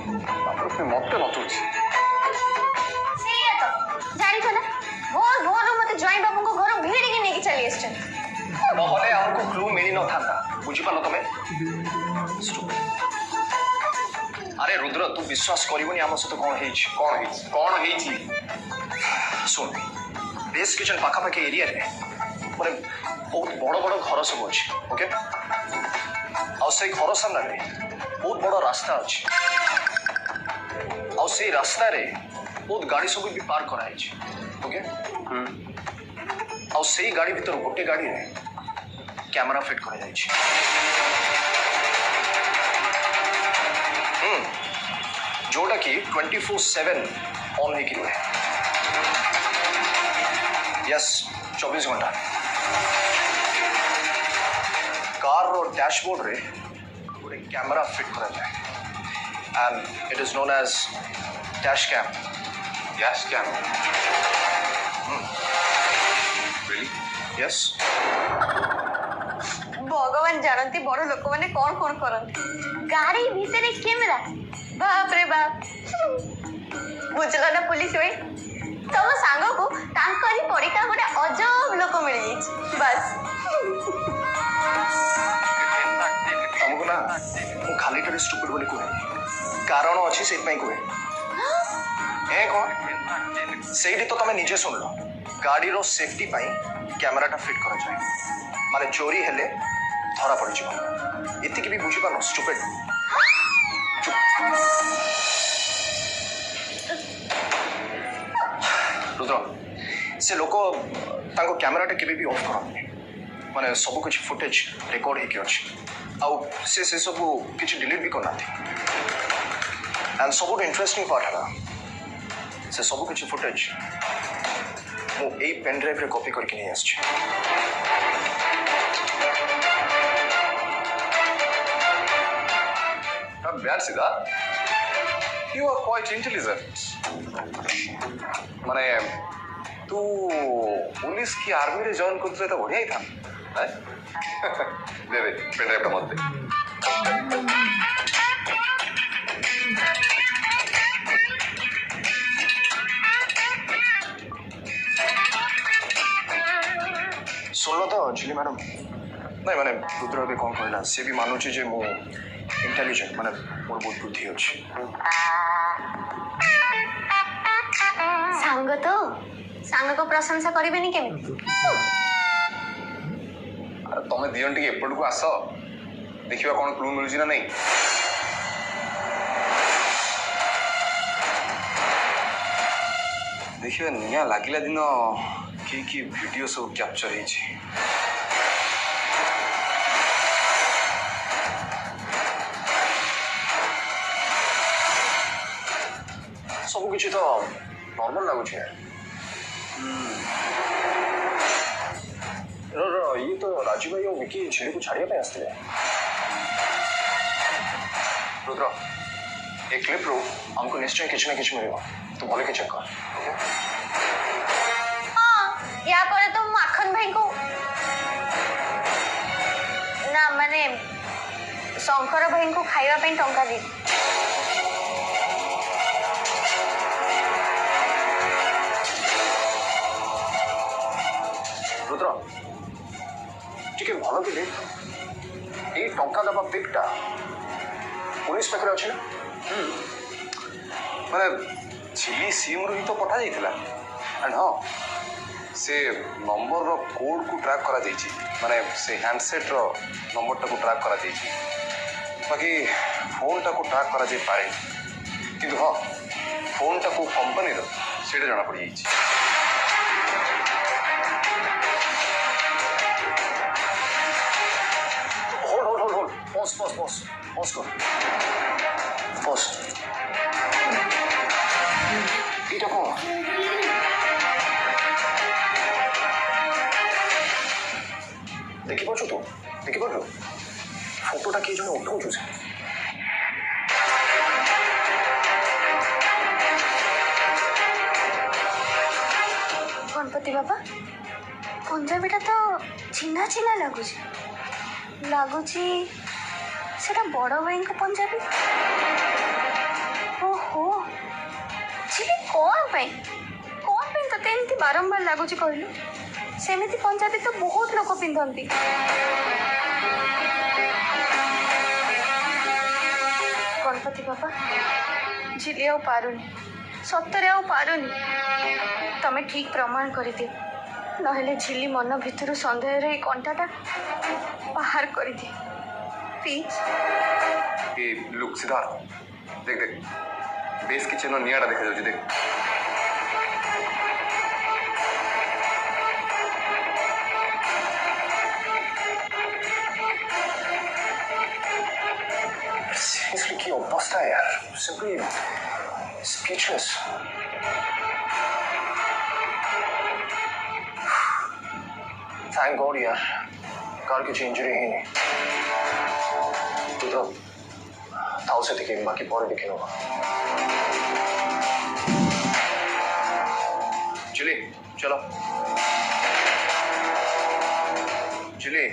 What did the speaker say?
मत नतुची जानी ना भोर भोर मत जॉइन बाबू को घर भिड़ी के लेके चली आछन नहले हमको क्लू मिली न था बुझी पालो तमे अरे रुद्र तू विश्वास करबनी आम सहित कौन हेछि सुन बेस किचन पाखा पाखी एरिया रे माने बहुत बड़ बड़ घर सब अछि ओके आ से घर सामने बहुत बड़ रास्ता अछि आ से रास्ता रे बहुत गाड़ी सब भी पार्क करा है ओके आ से गाड़ी भीतर गोटे गाड़ी रे कैमरा फिट करा जाय जोटा कि 24/7 ऑन है कि यस 24 घंटा कार रो डैशबोर्ड रे पूरे कैमरा फिट करा जाए and it is known as dash cam really yes भगवान जानती बड़ लोक माने कौन कौन करती गाड़ी भीतर कैमरा बाप रे बाप बुझल ना पुलिस भाई तुम सांग को तांकरी पड़िका गोटे अजब लोक मिल जाई बस हमको ना मु खाली करे स्टूपिड बोली कोहे कारण अछि से पई कोहे ए कोन सेठी तो तमे निजे सुन लो गाड़ी रो सेफ्टी पई कैमराटा फिट करा जाए माने चोरी हेले धरा पड़ जिवो इति की भी बुझी पानो स्टूपिड रुद्र से लोक तांको कैमराटा केबे भी ऑफ करने माने सब कुछ फुटेज रिकॉर्ड हे कि अछि आउ से सब कुछ डिलीट भी करना थी एंड सब इंटरेस्टिंग पार्ट है से सब कुछ फुटेज मु ए पेन ड्राइव रे कॉपी करके नहीं आछि Not bad, Siddharth. You are quite intelligent. माने तू पुलिस की आर्मी रे जॉइन करते तो बढ़िया ही था हैं दे पेन ड्राइव मत दे सुन लो तो अंजलि मैडम नहीं माने रुद्र भी कौन कहला से भी मानुची जे मु इंटेलिजेंट माने मोर बहुत बुद्धि अछि सांग को प्रशंसा करिबेनी केमी तमे दियन टिके एपट को आस देखिबा कोन क्लू मिलुची ना नहीं देखिबा निया लागिला दिन की वीडियो सब कैप्चर हेछि सब कुछ तो नॉर्मल लागु छे ये तो राजू भाई और विकी छेड़ी को छाड़िया पे आसते रुद्र एक क्लिप रो हमको निश्चय किछ ना किछ मिलेगा तो बोले के चेक कर हां या पर तो माखन भाई को ना माने शंकर भाई को खाइबा पे टंका दी रुद्र ठीक है भलो कि ए टंका दबा पिकटा पुलिस पाखरे अछि ना माने चिली सिम रो ही तो पठा जाइथिला एंड हां से नंबर रो कोड को ट्रैक करा जाइछि माने से हैंडसेट रो नंबर टा को ट्रैक करा जाइछि बाकी फोन टा को ट्रैक करा जाय पारे किंतु हां फोन टा को कंपनी रो सेटा जाना पड़ जाइछि पॉज कर पॉज इटा को देखि पाछो तो देखि पाछो फोटोटा के जने उठाउ छु गणपति बाबा पंजाबीटा तो चिन्हा चिन्हा लगुच सेटा बड़ भाई को पंजाबी ପାଇଁ କଣ ପାଇଁ ତତେ ଏମିତି ବାରମ୍ବାର ଲାଗୁଛି କହିଲୁ? ସେମିତି ପଞ୍ଜାବୀ ତ ବହୁତ ଲୋକ ପିନ୍ଧନ୍ତି। ଗଣପତି ବାପା, ଝିଲି ଆଉ ପାରୁନି, ସତରେ ଆଉ ପାରୁନି। ତମେ ଠିକ ପ୍ରମାଣ କରିଦିଅ, ନହେଲେ ଝିଲି ମନ ଭିତରୁ ସନ୍ଦେହର ଏଇ କଣ୍ଟାଟା ବାହାର କରିଦିଏ ପ୍ଲିଜ। ए लुक सिद्धार्थ, देख देख बेस किचन निआटा देखा जाଉଛି देख। सीरियसली की अवस्था है यार, सिंपली स्पीचलेस। थैंक गॉड यार, कार की इंजरी ही नहीं। तू तो ताऊ से दिखे, बाकी पौड़े दिखे होगा। जुली चलो, जुली